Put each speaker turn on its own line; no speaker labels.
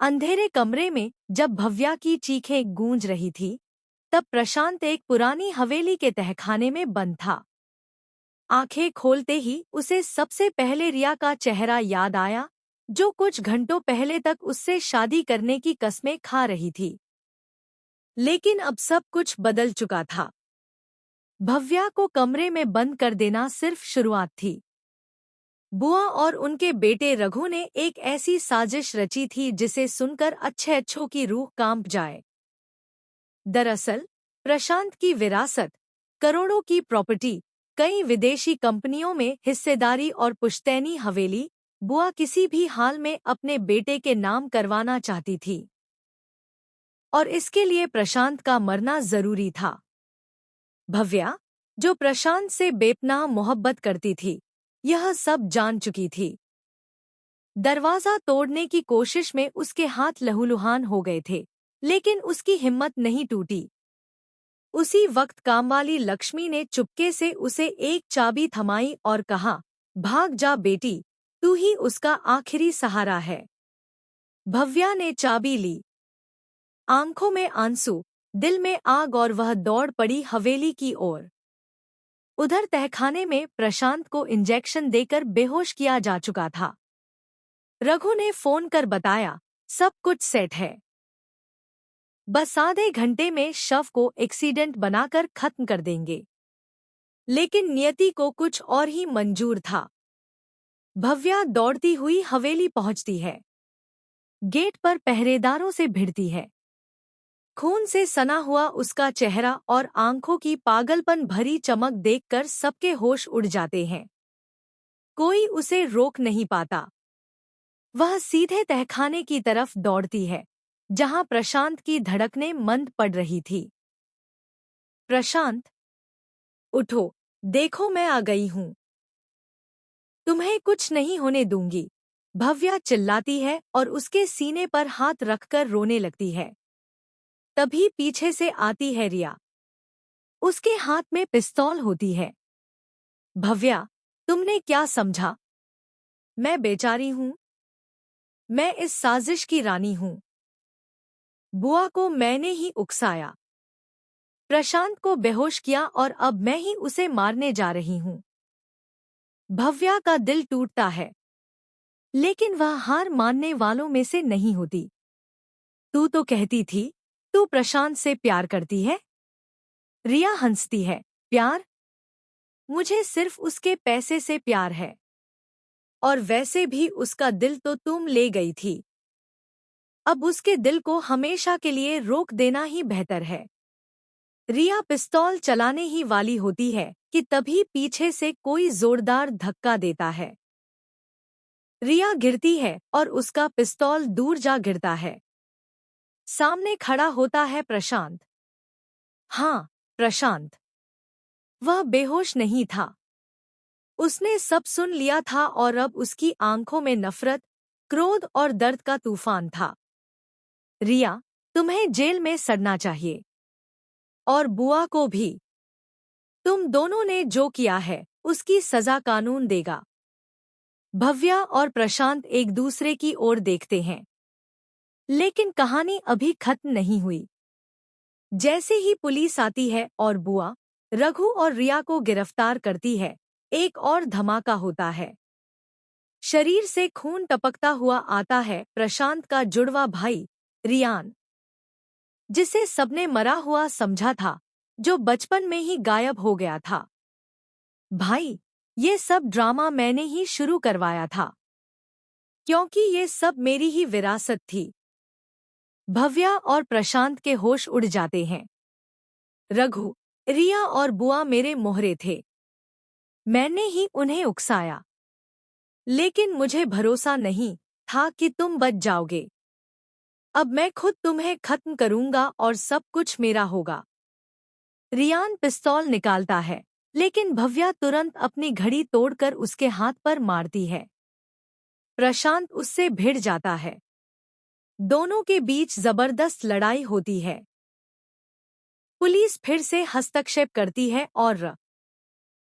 अंधेरे कमरे में जब भव्या की चीखें गूंज रही थी, तब प्रशांत एक पुरानी हवेली के तहखाने में बंद था। आंखें खोलते ही उसे सबसे पहले रिया का चेहरा याद आया, जो कुछ घंटों पहले तक उससे शादी करने की कस्में खा रही थी। लेकिन अब सब कुछ बदल चुका था। भव्या को कमरे में बंद कर देना सिर्फ शुरुआत थी। बुआ और उनके बेटे रघु ने एक ऐसी साजिश रची थी जिसे सुनकर अच्छों की रूह कांप जाए। दरअसल प्रशांत की विरासत, करोड़ों की प्रॉपर्टी, कई विदेशी कंपनियों में हिस्सेदारी और पुश्तैनी हवेली, बुआ किसी भी हाल में अपने बेटे के नाम करवाना चाहती थी। और इसके लिए प्रशांत का मरना जरूरी था। भव्या, जो प्रशांत से बेपनाह मोहब्बत करती थी, यह सब जान चुकी थी। दरवाजा तोड़ने की कोशिश में उसके हाथ लहूलुहान हो गए थे, लेकिन उसकी हिम्मत नहीं टूटी। उसी वक्त कामवाली लक्ष्मी ने चुपके से उसे एक चाबी थमाई और कहा, भाग जा बेटी, तू ही उसका आखिरी सहारा है। भव्या ने चाबी ली। आंखों में आंसू, दिल में आग, और वह दौड़ पड़ी हवेली की ओर। उधर तहखाने में प्रशांत को इंजेक्शन देकर बेहोश किया जा चुका था। रघु ने फोन कर बताया, सब कुछ सेट है। बस आधे घंटे में शव को एक्सीडेंट बनाकर खत्म कर देंगे। लेकिन नियति को कुछ और ही मंजूर था। भव्या दौड़ती हुई हवेली पहुंचती है। गेट पर पहरेदारों से भिड़ती है। खून से सना हुआ उसका चेहरा और आंखों की पागलपन भरी चमक देखकर सबके होश उड़ जाते हैं। कोई उसे रोक नहीं पाता। वह सीधे तहखाने की तरफ दौड़ती है, जहां प्रशांत की धड़कनें मंद पड़ रही थी। प्रशांत, उठो, देखो मैं आ गई हूं। तुम्हें कुछ नहीं होने दूंगी, भव्या चिल्लाती है और उसके सीने पर हाथ रखकर रोने लगती है। तभी पीछे से आती है रिया। उसके हाथ में पिस्तौल होती है। भव्या, तुमने क्या समझा? मैं बेचारी हूं। मैं इस साजिश की रानी हूं। बुआ को मैंने ही उकसाया, प्रशांत को बेहोश किया, और अब मैं ही उसे मारने जा रही हूं। भव्या का दिल टूटता है, लेकिन वह हार मानने वालों में से नहीं होती। तू तो कहती थी तू प्रशांत से प्यार करती है। रिया हंसती है, प्यार? मुझे सिर्फ उसके पैसे से प्यार है। और वैसे भी उसका दिल तो तुम ले गई थी। अब उसके दिल को हमेशा के लिए रोक देना ही बेहतर है। रिया पिस्तौल चलाने ही वाली होती है कि तभी पीछे से कोई जोरदार धक्का देता है। रिया गिरती है और उसका पिस्तौल दूर जा गिरता है। सामने खड़ा होता है प्रशांत। हाँ, प्रशांत। वह बेहोश नहीं था। उसने सब सुन लिया था और अब उसकी आंखों में नफरत, क्रोध और दर्द का तूफान था। रिया, तुम्हें जेल में सड़ना चाहिए। और बुआ को भी। तुम दोनों ने जो किया है, उसकी सजा कानून देगा। भव्या और प्रशांत एक दूसरे की ओर देखते हैं। लेकिन कहानी अभी खत्म नहीं हुई। जैसे ही पुलिस आती है और बुआ, रघु और रिया को गिरफ्तार करती है, एक और धमाका होता है। शरीर से खून टपकता हुआ आता है प्रशांत का जुड़वा भाई, रियान, जिसे सबने मरा हुआ समझा था, जो बचपन में ही गायब हो गया था। भाई, ये सब ड्रामा मैंने ही शुरू करवाया था, क्योंकि ये सब मेरी ही विरासत थी। भव्या और प्रशांत के होश उड़ जाते हैं। रघु, रिया और बुआ मेरे मोहरे थे। मैंने ही उन्हें उकसाया। लेकिन मुझे भरोसा नहीं था कि तुम बच जाओगे। अब मैं खुद तुम्हें खत्म करूंगा और सब कुछ मेरा होगा। रियान पिस्तौल निकालता है, लेकिन भव्या तुरंत अपनी घड़ी तोड़कर उसके हाथ पर मारती है। प्रशांत उससे भिड़ जाता है। दोनों के बीच जबरदस्त लड़ाई होती है। पुलिस फिर से हस्तक्षेप करती है और